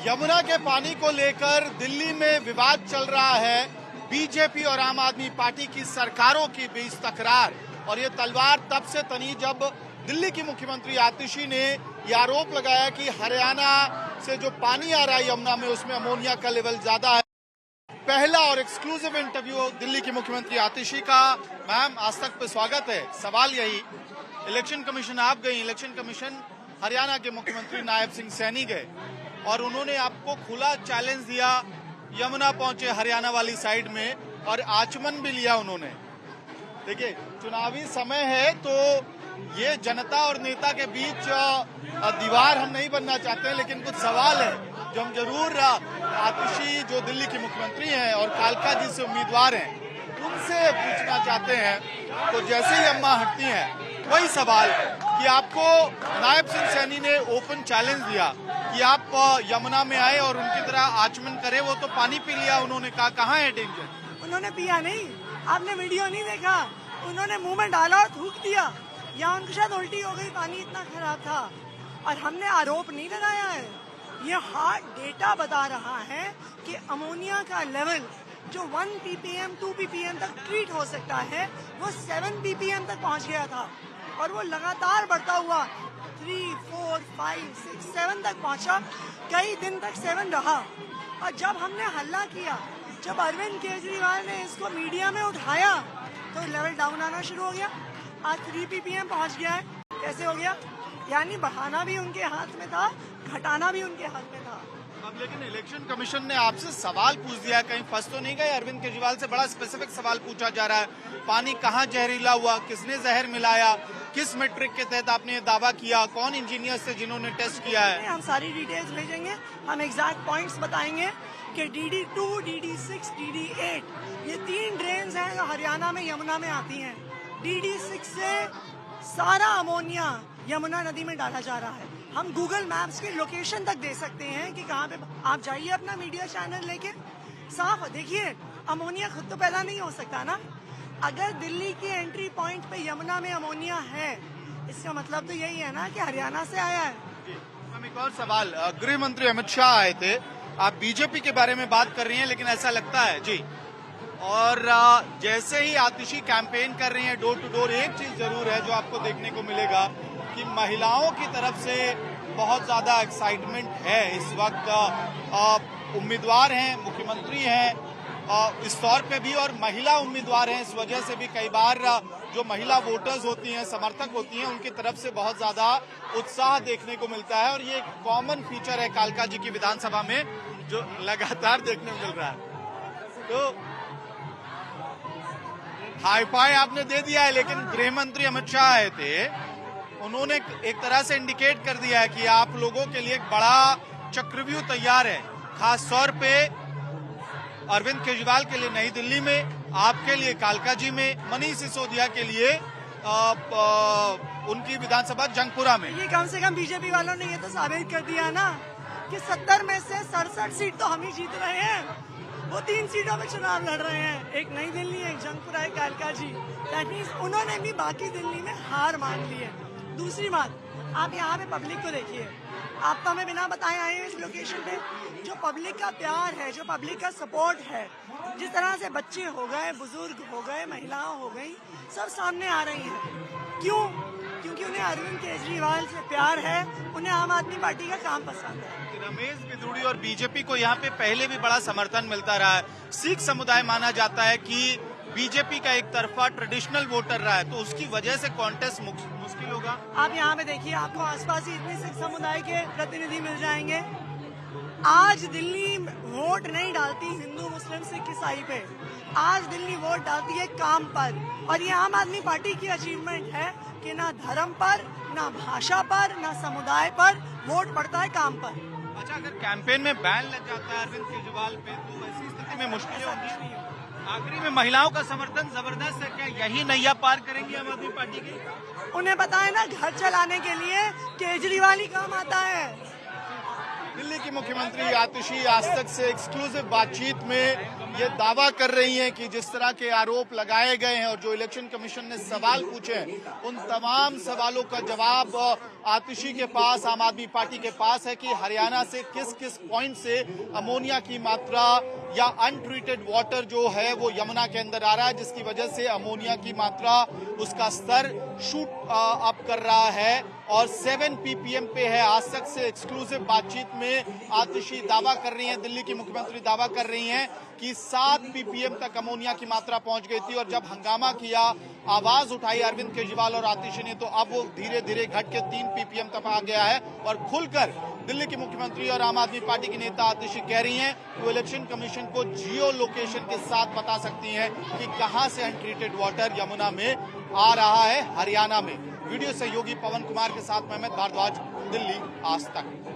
यमुना के पानी को लेकर दिल्ली में विवाद चल रहा है। बीजेपी और आम आदमी पार्टी की सरकारों के बीच तकरार, और ये तलवार तब से तनी जब दिल्ली की मुख्यमंत्री आतिशी ने ये आरोप लगाया कि हरियाणा से जो पानी आ रहा है यमुना में, उसमें अमोनिया का लेवल ज्यादा है। पहला और एक्सक्लूसिव इंटरव्यू दिल्ली की मुख्यमंत्री आतिशी का। मैम, आज तक पे स्वागत है। सवाल यही, इलेक्शन कमीशन आप गई, इलेक्शन कमीशन हरियाणा के मुख्यमंत्री नायब सिंह सैनी गए और उन्होंने आपको खुला चैलेंज दिया। यमुना पहुंचे हरियाणा वाली साइड में और आचमन भी लिया उन्होंने। देखिए, चुनावी समय है तो ये जनता और नेता के बीच दीवार हम नहीं बनना चाहते हैं, लेकिन कुछ सवाल है जो हम जरूर आतिशी जो दिल्ली की मुख्यमंत्री हैं और कालका जी से उम्मीदवार हैं उनसे पूछना चाहते हैं। तो जैसे ही अम्मा हटती हैं, वही सवाल कि आपको नायब सिंह सैनी ने ओपन चैलेंज दिया कि आप यमुना में आए और उनकी तरह आचमन करें। वो तो पानी पी लिया, उन्होंने कहा कहाँ है डेंजर। उन्होंने पिया नहीं, आपने वीडियो नहीं देखा, उन्होंने मुंह में डाला और थूक दिया, या उनको शायद उल्टी हो गई, पानी इतना खराब था। और हमने आरोप नहीं लगाया है, ये हार्ड डेटा बता रहा है कि अमोनिया का लेवल जो 1 ppm 2 ppm तक ट्रीट हो सकता है वो 7 ppm तक पहुंच गया था, और वो लगातार बढ़ता हुआ 3, 4, 5, 6, 7 तक पहुंचा। कई दिन तक 7 रहा, और जब हमने हल्ला किया, जब अरविंद केजरीवाल ने इसको मीडिया में उठाया तो लेवल डाउन आना शुरू हो गया। आज 3 ppm पहुंच गया है। कैसे हो गया? यानी बढ़ाना भी उनके हाथ में था, घटाना भी उनके हाथ में था। अब लेकिन इलेक्शन कमीशन ने आपसे सवाल पूछ दिया, कहीं फंस तो नहीं गए? अरविंद केजरीवाल से बड़ा स्पेसिफिक सवाल पूछा जा रहा है, पानी कहाँ जहरीला हुआ, किसने जहर मिलाया, किस मैट्रिक के तहत आपने ये दावा किया, कौन इंजीनियर से जिन्होंने टेस्ट किया है? हम सारी डिटेल्स भेजेंगे, हम एग्जैक्ट पॉइंट्स बताएंगे कि DD2, DD6, DD8 ये 3 ड्रेन्स हैं जो हरियाणा में यमुना में आती हैं। DD6 से सारा अमोनिया यमुना नदी में डाला जा रहा है। हम गूगल मैप्स की लोकेशन तक दे सकते हैं कि कहाँ पे। आप जाइए अपना मीडिया चैनल लेके, साफ देखिए, अमोनिया खुद तो पैदा नहीं हो सकता ना। अगर दिल्ली की एंट्री पॉइंट पे यमुना में अमोनिया है, इसका मतलब तो यही है ना कि हरियाणा से आया है। हम एक और सवाल, गृह मंत्री अमित शाह आए थे, आप बीजेपी के बारे में बात कर रही हैं, लेकिन ऐसा लगता है जी, और जैसे ही आतिशी कैंपेन कर रही हैं डोर टू डोर, एक चीज जरूर है जो आपको देखने को मिलेगा कि महिलाओं की तरफ से बहुत ज्यादा एक्साइटमेंट है इस वक्त। उम्मीदवार हैं, मुख्यमंत्री हैं इस तौर पे भी, और महिला उम्मीदवार हैं, इस वजह से भी कई बार जो महिला वोटर्स होती हैं, समर्थक होती हैं, उनकी तरफ से बहुत ज्यादा उत्साह देखने को मिलता है। और ये एक कॉमन फीचर है कालका जी की विधानसभा में जो लगातार देखने को मिल रहा है। तो हाई फाई आपने दे दिया है, लेकिन गृह मंत्री अमित शाह आए थे, उन्होंने एक तरह से इंडिकेट कर दिया है कि आप लोगों के लिए एक बड़ा चक्रव्यूह तैयार है, खास तौर पे अरविंद केजरीवाल के लिए नई दिल्ली में, आपके लिए कालका जी में, मनीष सिसोदिया के लिए उनकी विधानसभा जंगपुरा में। ये कम से कम बीजेपी वालों ने ये तो साबित कर दिया ना कि 70 में से 67 सीट तो हम ही जीत रहे हैं। वो 3 सीटों में चुनाव लड़ रहे हैं, एक नई दिल्ली, एक जंगपुरा, एक कालका जी। दैट मीन्स उन्होंने भी बाकी दिल्ली में हार मान ली है। दूसरी बात, आप यहाँ पे पब्लिक को देखिए, आप तो हमें बिना बताए आए हैं इस लोकेशन पे। जो पब्लिक का प्यार है, जो पब्लिक का सपोर्ट है, जिस तरह से बच्चे हो गए, बुजुर्ग हो गए, महिलाएं हो गई, सब सामने आ रही हैं। क्यों? क्योंकि उन्हें अरविंद केजरीवाल से प्यार है, उन्हें आम आदमी पार्टी का काम पसंद है। रमेश बिधूड़ी और बीजेपी को यहाँ पे पहले भी बड़ा समर्थन मिलता रहा है। सिख समुदाय माना जाता है कि बीजेपी का एक तरफा ट्रेडिशनल वोटर रहा है, तो उसकी वजह से कॉन्टेस्ट मुश्किल होगा। आप यहाँ पे देखिए, आपको आसपास ही इतने सिख समुदाय के प्रतिनिधि मिल जाएंगे। आज दिल्ली वोट नहीं डालती हिंदू, मुस्लिम, सिख, ईसाई पे, आज दिल्ली वोट डालती है काम पर। और ये आम आदमी पार्टी की अचीवमेंट है कि ना धर्म पर, ना भाषा पर, ना समुदाय पर वोट पड़ता है, काम पर। अच्छा, अगर कैंपेन में बैन लग जाता है अरविंद केजरीवाल पे, तो ऐसी स्थिति में मुश्किलें होंगी। आखिरी में महिलाओं का समर्थन जबरदस्त है, क्या यही नैया पार करेंगी आम आदमी पार्टी की? उन्हें पता है ना, घर चलाने के लिए केजरीवाल ही काम आता है। दिल्ली की मुख्यमंत्री आतिशी आज तक से एक्सक्लूसिव बातचीत में ये दावा कर रही हैं कि जिस तरह के आरोप लगाए गए हैं और जो इलेक्शन कमीशन ने सवाल पूछे हैं, उन तमाम सवालों का जवाब आतिशी के पास, आम आदमी पार्टी के पास है कि हरियाणा से किस किस पॉइंट से अमोनिया की मात्रा या अनट्रीटेड वाटर जो है वो यमुना के अंदर आ रहा है, जिसकी वजह से अमोनिया की मात्रा, उसका स्तर शूट अप कर रहा है और 7 ppm पे है। आज तक से एक्सक्लूसिव बातचीत में आतिशी दावा कर रही हैं, दिल्ली की मुख्यमंत्री दावा कर रही हैं कि 7 ppm तक अमोनिया की मात्रा पहुंच गई थी और जब हंगामा किया, आवाज उठाई अरविंद केजरीवाल और आतिशी ने, तो अब वो धीरे धीरे घट के 3 ppm तक आ गया है। और खुलकर दिल्ली की मुख्यमंत्री और आम आदमी पार्टी की नेता आतिशी कह रही हैं कि वो इलेक्शन कमीशन को जियो लोकेशन के साथ बता सकती हैं कि कहां से अनट्रीटेड वाटर यमुना में आ रहा है हरियाणा में। वीडियो सहयोगी पवन कुमार के साथ मैं भारद्वाज, दिल्ली आज तक।